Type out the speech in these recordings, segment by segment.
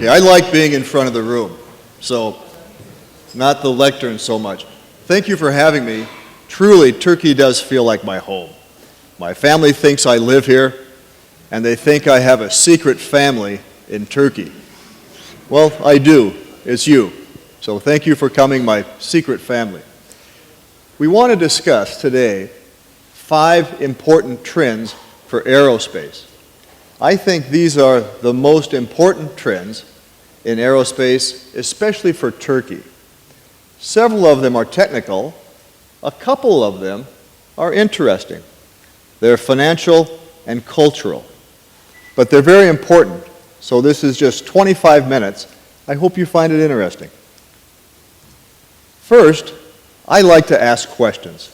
Okay, I like being in front of the room, so not the lectern so much. Thank you for having me. Truly, Turkey does feel like my home. My family thinks I live here, and they think I have a secret family in Turkey. Well, I do. It's you. So thank you for coming, my secret family. We want to discuss today 5 important trends for aerospace. I think these are the most important trends in aerospace, especially for Turkey. Several of them are technical. A couple of them are interesting. They're financial and cultural. But they're very important. So this is just 25 minutes. I hope you find it interesting. First, I like to ask questions.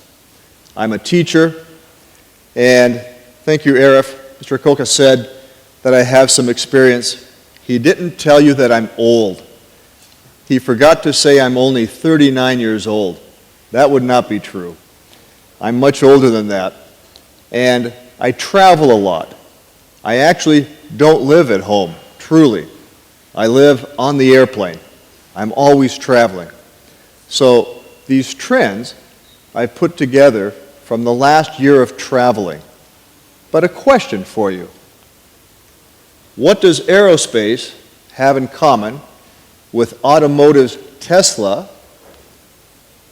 I'm a teacher, and thank you, Arif. Mr. Koka said that I have some experience. He didn't tell you that I'm old. He forgot to say I'm only 39 years old. That would not be true. I'm much older than that. And I travel a lot. I actually don't live at home, truly. I live on the airplane. I'm always traveling. So these trends I put together from the last year of traveling. But a question for you. What does aerospace have in common with automotive's Tesla,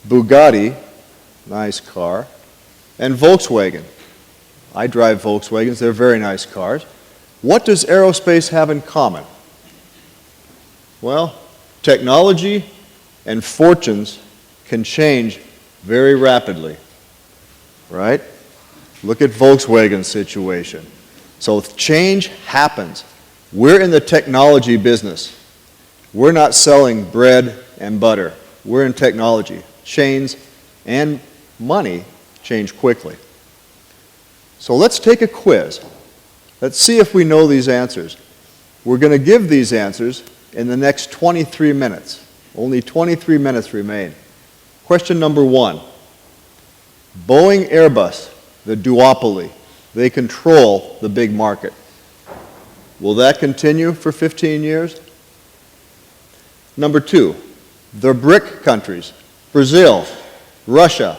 Bugatti, nice car, and Volkswagen? I drive Volkswagens, they're very nice cars. What does aerospace have in common? Well, technology and fortunes can change very rapidly, right? Look at Volkswagen's situation. So change happens. We're in the technology business. We're not selling bread and butter. We're in technology. Chains and money change quickly. So let's take a quiz. Let's see if we know these answers. We're going to give these answers in the next 23 minutes. Only 23 minutes remain. Question number 1. Boeing, Airbus, the duopoly, they control the big market. Will that continue for 15 years? Number 2, the BRIC countries, Brazil, Russia,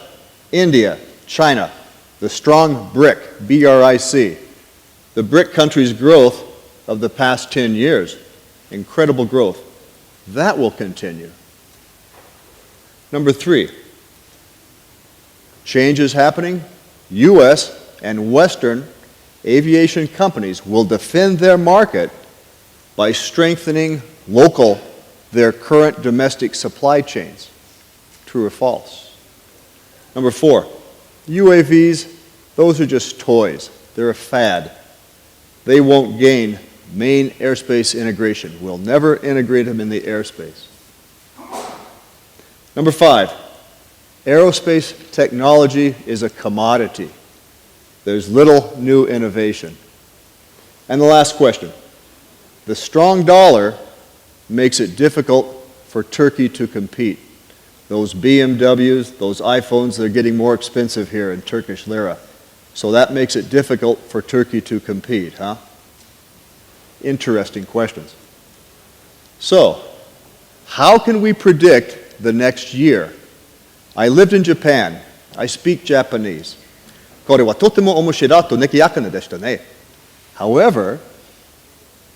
India, China, the strong BRIC, B-R-I-C. The BRIC countries' growth of the past 10 years, incredible growth. That will continue. Number 3, change is happening. U.S. and Western aviation companies will defend their market by strengthening their current domestic supply chains. True or false? Number 4, UAVs, those are just toys. They're a fad. They won't gain main airspace integration. We'll never integrate them in the airspace. Number 5, aerospace technology is a commodity. There's little new innovation. And the last question. The strong dollar makes it difficult for Turkey to compete. Those BMWs, those iPhones, they're getting more expensive here in Turkish lira. So that makes it difficult for Turkey to compete, huh? Interesting questions. So, how can we predict the next year? I lived in Japan. I speak Japanese. これはとても面白いとねきやかなでしたね. However,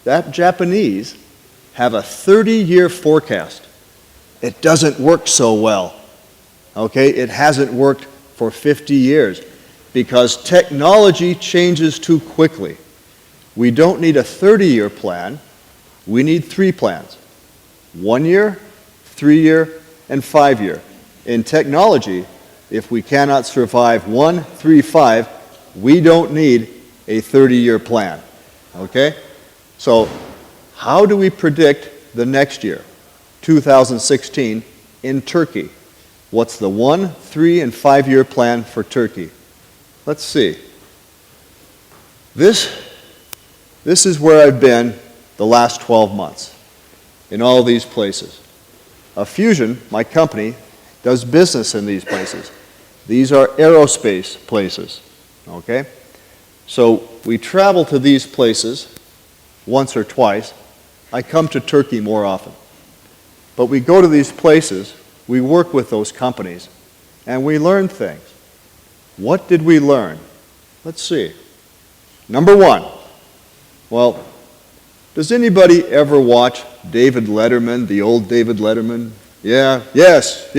that Japanese have a 30-year forecast. It doesn't work so well. Okay, it hasn't worked for 50 years because technology changes too quickly. We don't need a 30-year plan. We need 3 plans. 1 year, 3 year, and 5 year. In technology, if we cannot survive 1, 3, 5, we don't need a 30-year plan. Okay? So, how do we predict the next year, 2016, in Turkey? What's the 1, 3, and 5-year plan for Turkey? Let's see. This is where I've been the last 12 months, in all these places. AFUZION, my company, does business in these places. These are aerospace places, okay? So we travel to these places once or twice, I come to Turkey more often. But we go to these places, we work with those companies, and we learn things. What did we learn? Let's see. Number one, well, does anybody ever watch David Letterman, the old David Letterman? Yeah, yes.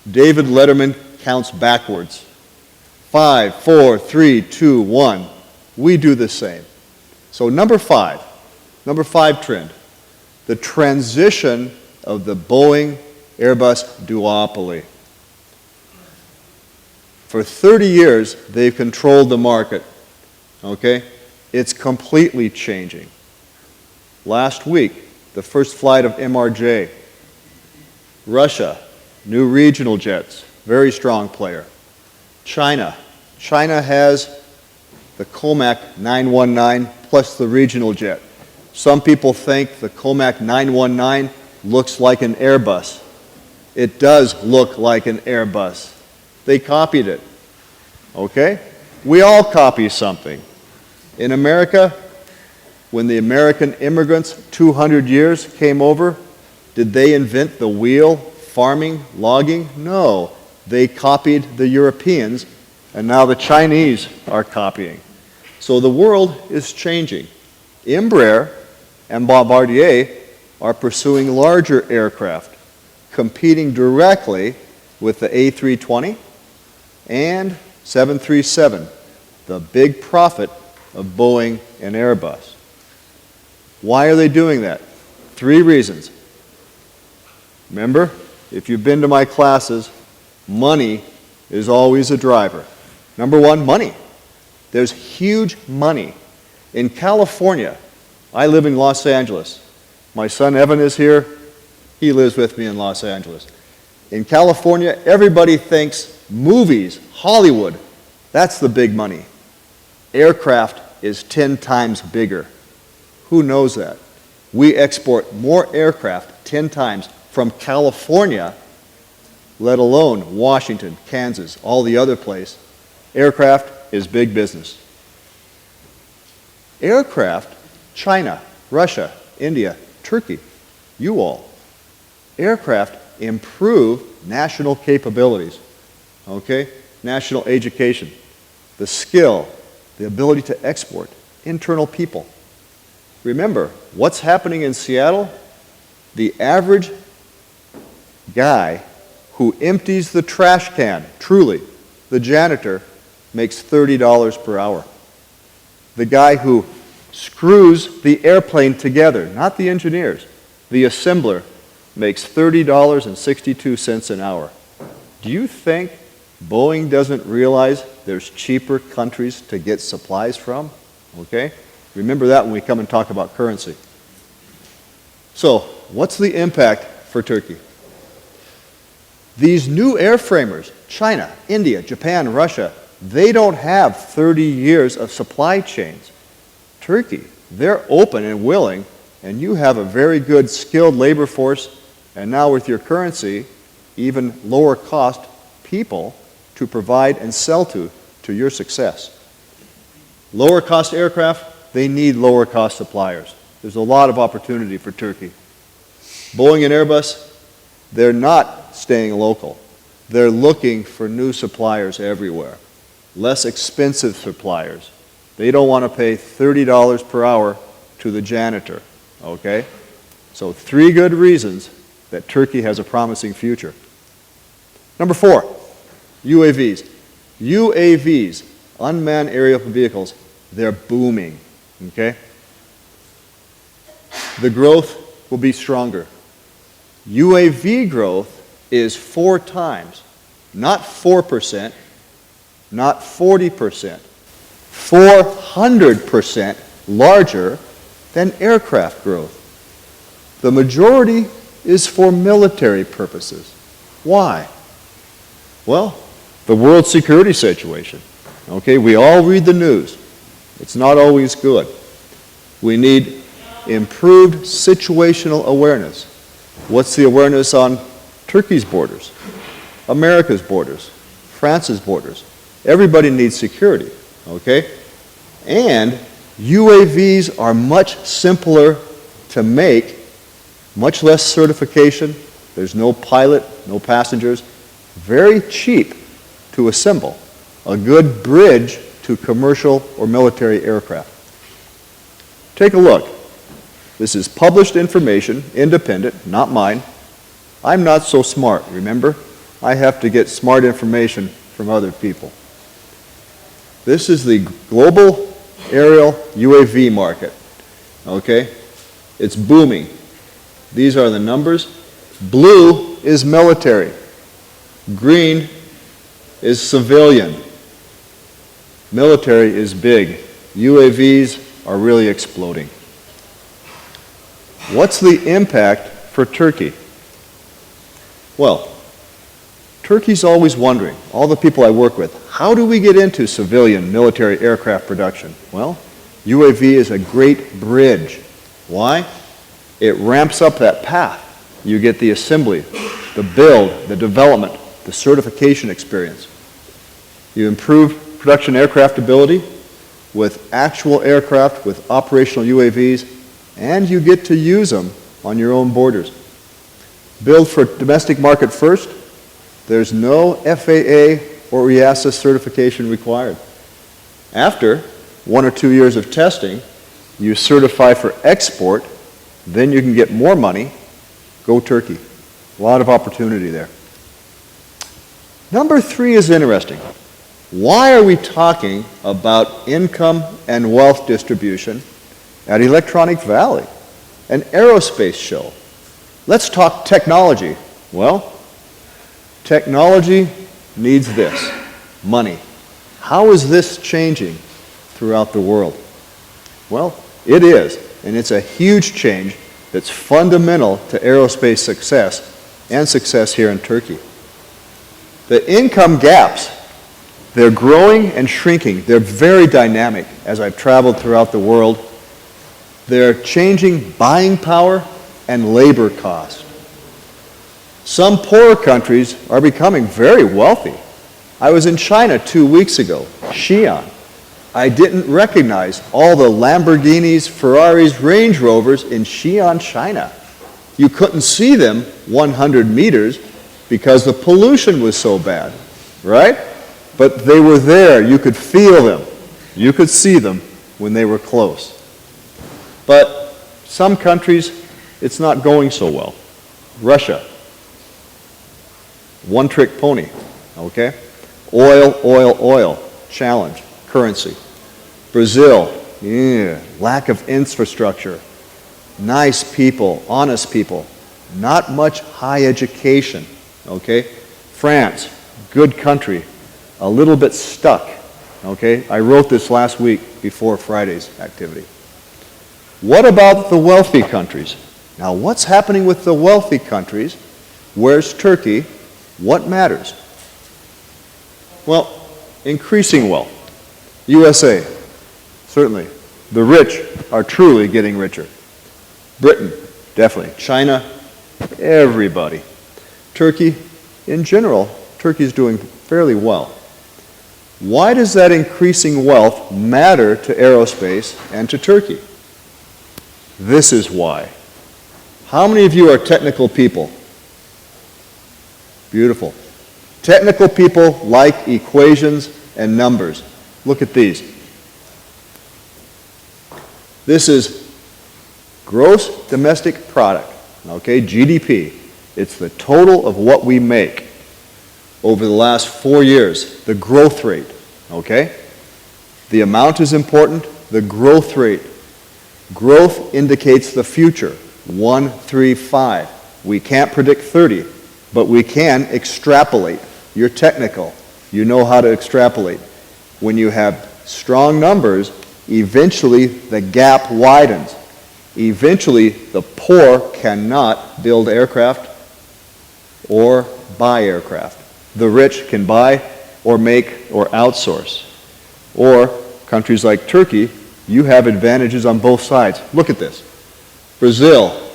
David Letterman counts backwards. 5, 4, 3, 2, 1. We do the same. So number five trend, the transition of the Boeing-Airbus duopoly. For 30 years, they've controlled the market, okay? It's completely changing. Last week, the first flight of MRJ. Russia, new regional jets, very strong player. China has the COMAC 919 plus the regional jet. Some people think the COMAC 919 looks like an Airbus. It does look like an Airbus. They copied it, okay? We all copy something. In America, when the American immigrants 200 years came over, did they invent the wheel, farming, logging? No. They copied the Europeans, and now the Chinese are copying. So the world is changing. Embraer and Bombardier are pursuing larger aircraft, competing directly with the A320 and 737, the big profit of Boeing and Airbus. Why are they doing that? 3 reasons. Remember, if you've been to my classes, money is always a driver. Number 1, money. There's huge money. In California, I live in Los Angeles. My son Evan is here. He lives with me in Los Angeles. In California, everybody thinks movies, Hollywood, that's the big money. Aircraft is 10 times bigger. Who knows that? We export more aircraft 10 times from California, let alone Washington, Kansas, all the other places. Aircraft is big business. Aircraft, China, Russia, India, Turkey, you all. Aircraft improve national capabilities, okay? National education, the skill, the ability to export, internal people. Remember, what's happening in Seattle? The average guy who empties the trash can, truly, the janitor, makes $30 per hour. The guy who screws the airplane together, not the engineers, the assembler, makes $30.62 an hour. Do you think Boeing doesn't realize there's cheaper countries to get supplies from? Okay? Remember that when we come and talk about currency. So, what's the impact for Turkey? These new airframers, China, India, Japan, Russia, they don't have 30 years of supply chains. Turkey, they're open and willing, and you have a very good skilled labor force, and now with your currency, even lower cost people to provide and sell to your success. Lower cost aircraft, they need lower cost suppliers. There's a lot of opportunity for Turkey. Boeing and Airbus, they're not staying local. They're looking for new suppliers everywhere. Less expensive suppliers. They don't want to pay $30 per hour to the janitor, okay? So 3 good reasons that Turkey has a promising future. Number 4, UAVs. UAVs, unmanned aerial vehicles, they're booming, okay? The growth will be stronger. UAV growth is 4 times, not 4%, not 40%, 400% larger than aircraft growth. The majority is for military purposes. Why? Well, the world security situation. Okay, we all read the news. It's not always good. We need improved situational awareness. What's the awareness on Turkey's borders, America's borders, France's borders? Everybody needs security, okay? And UAVs are much simpler to make, much less certification, there's no pilot, no passengers, very cheap to assemble, a good bridge to commercial or military aircraft. Take a look. This is published information, independent, not mine. I'm not so smart, remember? I have to get smart information from other people. This is the global aerial UAV market, okay? It's booming. These are the numbers. Blue is military. Green is civilian. Military is big. UAVs are really exploding. What's the impact for Turkey? Well, Turkey's always wondering, all the people I work with, how do we get into civilian military aircraft production? Well, UAV is a great bridge. Why? It ramps up that path. You get the assembly, the build, the development, the certification experience. You improve production aircraft ability with actual aircraft, with operational UAVs, and you get to use them on your own borders. Build for domestic market first. There's no FAA or EASA certification required. After 1 or 2 years of testing, you certify for export, then you can get more money. Go Turkey. A lot of opportunity there. Number 3 is interesting. Why are we talking about income and wealth distribution at Electronic Valley, an aerospace show? Let's talk technology. Well, technology needs this, money. How is this changing throughout the world? Well, it is, and it's a huge change that's fundamental to aerospace success and success here in Turkey. The income gaps, they're growing and shrinking. They're very dynamic as I've traveled throughout the world. They're changing buying power and labor cost. Some poorer countries are becoming very wealthy. I was in China 2 weeks ago, Xi'an. I didn't recognize all the Lamborghinis, Ferraris, Range Rovers in Xi'an, China. You couldn't see them 100 meters because the pollution was so bad, right? But they were there. You could feel them. You could see them when they were close. But some countries, it's not going so well. Russia, one-trick pony, okay? Oil, oil, oil, challenge, currency. Brazil, lack of infrastructure. Nice people, honest people, not much high education, okay? France, good country, a little bit stuck, okay? I wrote this last week before Friday's activity. What about the wealthy countries? Now, what's happening with the wealthy countries? Where's Turkey? What matters? Well, increasing wealth. USA, certainly. The rich are truly getting richer. Britain, definitely. China, everybody. Turkey, in general, Turkey's doing fairly well. Why does that increasing wealth matter to aerospace and to Turkey? This is why. How many of you are technical people? Beautiful. Technical people like equations and numbers. Look at these. This is gross domestic product, okay, GDP. It's the total of what we make over the last 4 years, the growth rate, okay? The amount is important, the growth rate. Growth indicates the future, 1, 3, 5. We can't predict 30, but we can extrapolate. You're technical. You know how to extrapolate. When you have strong numbers, eventually the gap widens. Eventually, the poor cannot build aircraft or buy aircraft. The rich can buy or make or outsource. Or countries like Turkey, you have advantages on both sides. Look at this. Brazil,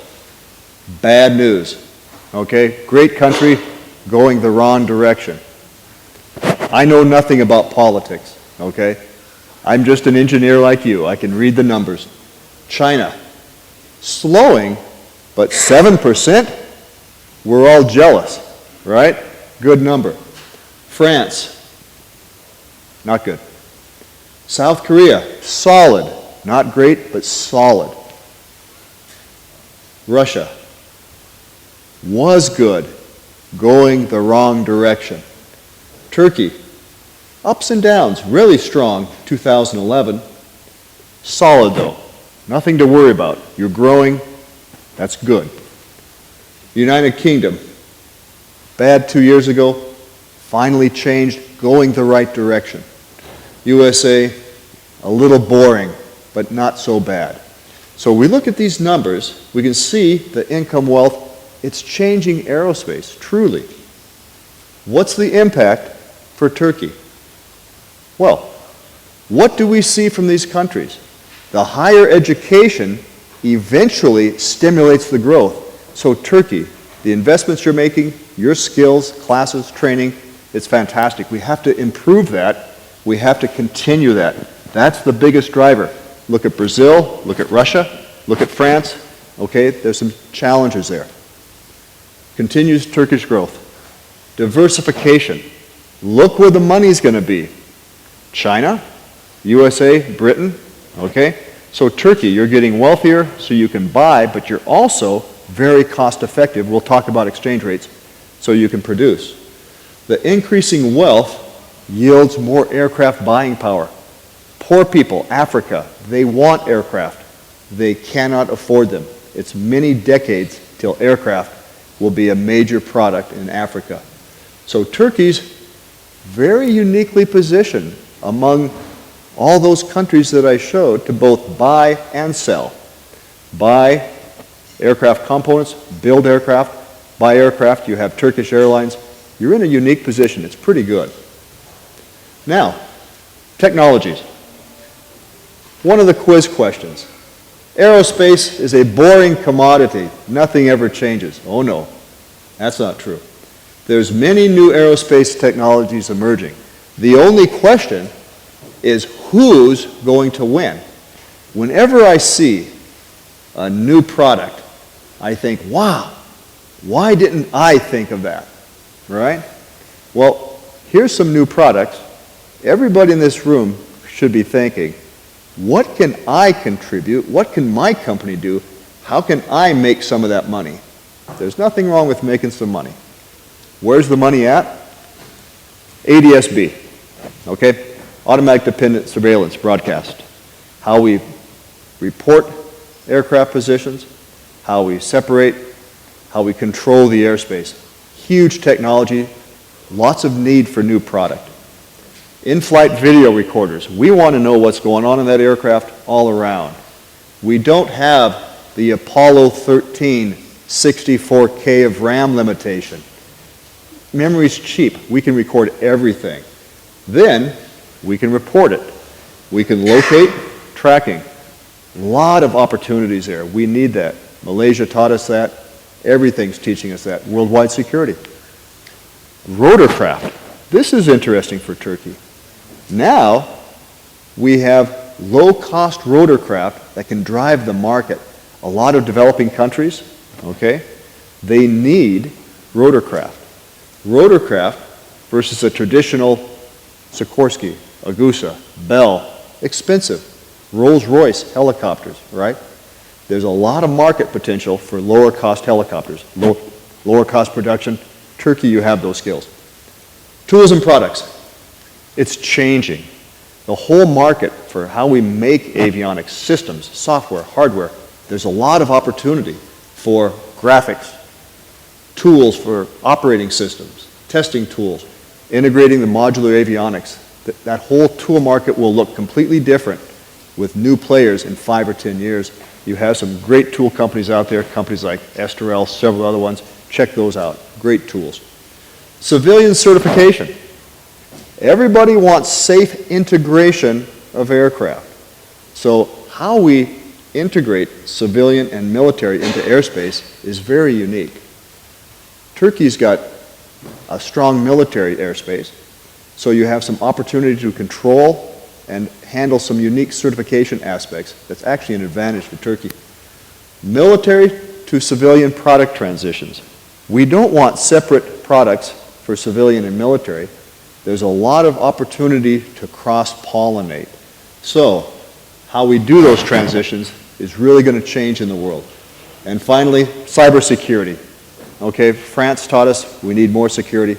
bad news. Okay, great country going the wrong direction. I know nothing about politics, okay? I'm just an engineer like you. I can read the numbers. China, slowing, but 7%? We're all jealous, right? Good number. France, not good. South Korea, solid. Not great, but solid. Russia was good, going the wrong direction. Turkey, ups and downs, really strong, 2011. Solid though, nothing to worry about. You're growing, that's good. United Kingdom, bad 2 years ago, finally changed, going the right direction. USA, a little boring, but not so bad. So we look at these numbers, we can see the income wealth, it's changing aerospace, truly. What's the impact for Turkey? Well, what do we see from these countries? The higher education eventually stimulates the growth. So Turkey, the investments you're making, your skills, classes, training, it's fantastic. We have to improve that. We have to continue that. That's the biggest driver. Look at Brazil, look at Russia, look at France. Okay, there's some challenges there. Continues Turkish growth. Diversification. Look where the money's going to be. China, USA, Britain. Okay, so Turkey, you're getting wealthier so you can buy, but you're also very cost effective. We'll talk about exchange rates so you can produce. The increasing wealth yields more aircraft buying power. Poor people, Africa, they want aircraft. They cannot afford them. It's many decades till aircraft will be a major product in Africa. So Turkey's very uniquely positioned among all those countries that I showed to both buy and sell. Buy aircraft components, build aircraft, buy aircraft, you have Turkish Airlines. You're in a unique position. It's pretty good. Now, technologies. One of the quiz questions. Aerospace is a boring commodity. Nothing ever changes. Oh no, that's not true. There's many new aerospace technologies emerging. The only question is who's going to win. Whenever I see a new product, I think, wow, why didn't I think of that, right? Well, here's some new products. Everybody in this room should be thinking, what can I contribute? What can my company do? How can I make some of that money? There's nothing wrong with making some money. Where's the money at? ADS-B, okay? Automatic Dependent Surveillance Broadcast. How we report aircraft positions, how we separate, how we control the airspace. Huge technology, lots of need for new product. In-flight video recorders. We want to know what's going on in that aircraft all around. We don't have the Apollo 13 64K of RAM limitation. Memory's cheap. We can record everything. Then we can report it. We can locate, tracking. A lot of opportunities there. We need that. Malaysia taught us that. Everything's teaching us that. Worldwide security. Rotorcraft. This is interesting for Turkey. Now we have low-cost rotorcraft that can drive the market. A lot of developing countries, okay, they need rotorcraft. Rotorcraft versus a traditional Sikorsky, Agusa, Bell, expensive. Rolls-Royce helicopters, right? There's a lot of market potential for lower-cost helicopters, lower-cost production. Turkey, you have those skills. Tools and products. It's changing. The whole market for how we make avionics, systems, software, hardware, there's a lot of opportunity for graphics, tools for operating systems, testing tools, integrating the modular avionics. That whole tool market will look completely different with new players in 5 or 10 years. You have some great tool companies out there, companies like Esterel, several other ones. Check those out. Great tools. Civilian certification. Everybody wants safe integration of aircraft. So how we integrate civilian and military into airspace is very unique. Turkey's got a strong military airspace, so you have some opportunity to control and handle some unique certification aspects. That's actually an advantage for Turkey. Military to civilian product transitions. We don't want separate products for civilian and military. There's a lot of opportunity to cross-pollinate. So, how we do those transitions is really going to change in the world. And finally, cybersecurity. Okay, France taught us we need more security.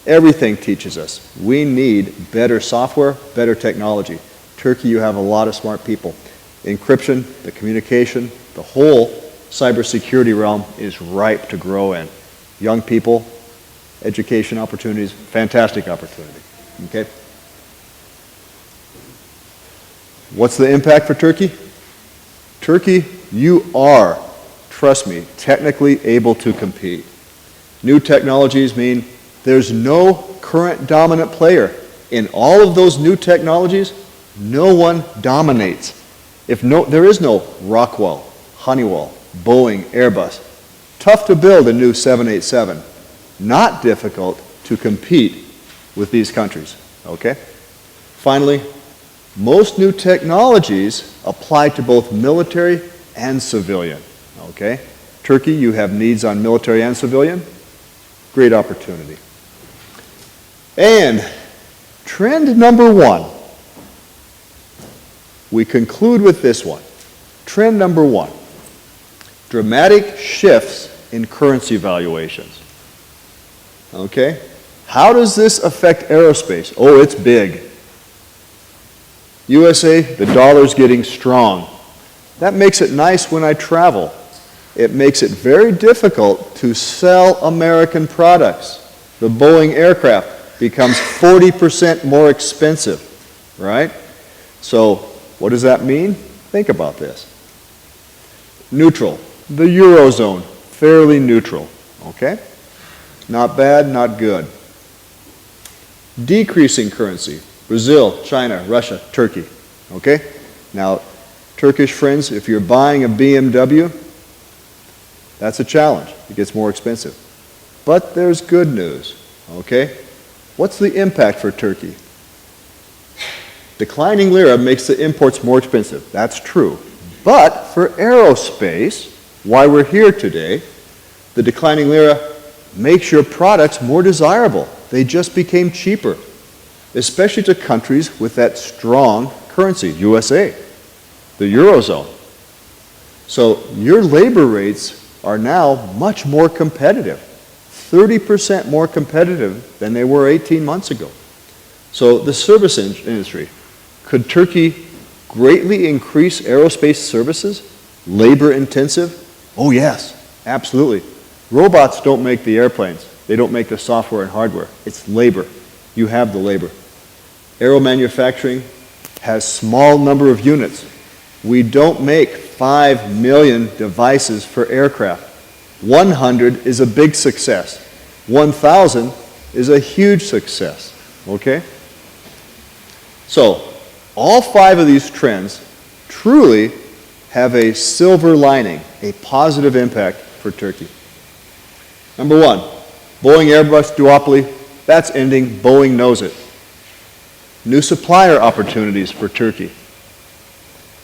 Everything teaches us. We need better software, better technology. Turkey, you have a lot of smart people. Encryption, the communication, the whole cybersecurity realm is ripe to grow in. Young people, education opportunities, fantastic opportunity. Okay? What's the impact for Turkey? Turkey, you are, trust me, technically able to compete. New technologies mean there's no current dominant player. In all of those new technologies, no one dominates. There is no Rockwell, Honeywell, Boeing, Airbus. Tough to build a new 787. Not difficult to compete with these countries. Okay? Finally, most new technologies apply to both military and civilian. Okay? Turkey, you have needs on military and civilian. Great opportunity. And trend number one. We conclude with this one. Trend number one. Dramatic shifts in currency valuations. Okay? How does this affect aerospace? Oh, it's big. USA, the dollar's getting strong. That makes it nice when I travel. It makes it very difficult to sell American products. The Boeing aircraft becomes 40% more expensive, right? So, what does that mean? Think about this. Neutral. The Eurozone, fairly neutral, okay? Not bad, not good. Decreasing currency. Brazil, China, Russia, Turkey, okay? Now, Turkish friends, if you're buying a BMW, that's a challenge. It gets more expensive. But there's good news, okay? What's the impact for Turkey? Declining lira makes the imports more expensive. That's true. But for aerospace, why we're here today, the declining lira makes your products more desirable. They just became cheaper, especially to countries with that strong currency, USA, the Eurozone. So your labor rates are now much more competitive, 30% more competitive than they were 18 months ago. So the service industry, could Turkey greatly increase aerospace services, labor intensive? Oh yes, absolutely. Robots don't make the airplanes. They don't make the software and hardware. It's labor. You have the labor. Aero manufacturing has small number of units. We don't make 5 million devices for aircraft. 100 is a big success. 1,000 is a huge success. Okay? So, all 5 of these trends truly have a silver lining, a positive impact for Turkey. Number 1, Boeing Airbus duopoly, that's ending. Boeing knows it. New supplier opportunities for Turkey.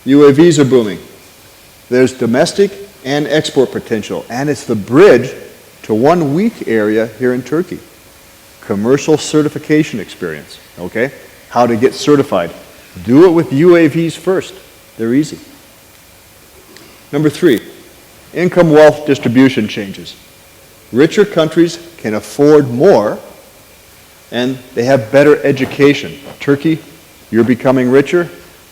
UAVs are booming. There's domestic and export potential, and it's the bridge to one weak area here in Turkey. Commercial certification experience, okay? How to get certified. Do it with UAVs first. They're easy. Number 3, income wealth distribution changes. Richer countries can afford more, and they have better education. Turkey, you're becoming richer.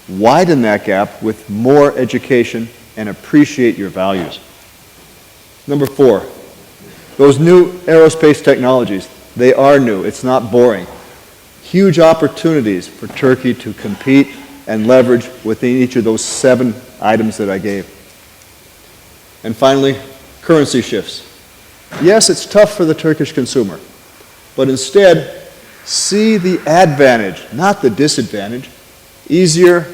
Widen that gap with more education and appreciate your values. Number 4, those new aerospace technologies, they are new. It's not boring. Huge opportunities for Turkey to compete and leverage within each of those 7 items that I gave. And finally, currency shifts. Yes, it's tough for the Turkish consumer, but instead, see the advantage, not the disadvantage. Easier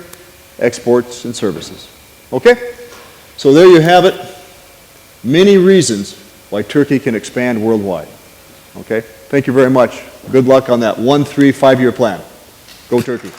exports and services. Okay? So there you have it. Many reasons why Turkey can expand worldwide. Okay? Thank you very much. Good luck on that 1-3-5-year plan. Go Turkey.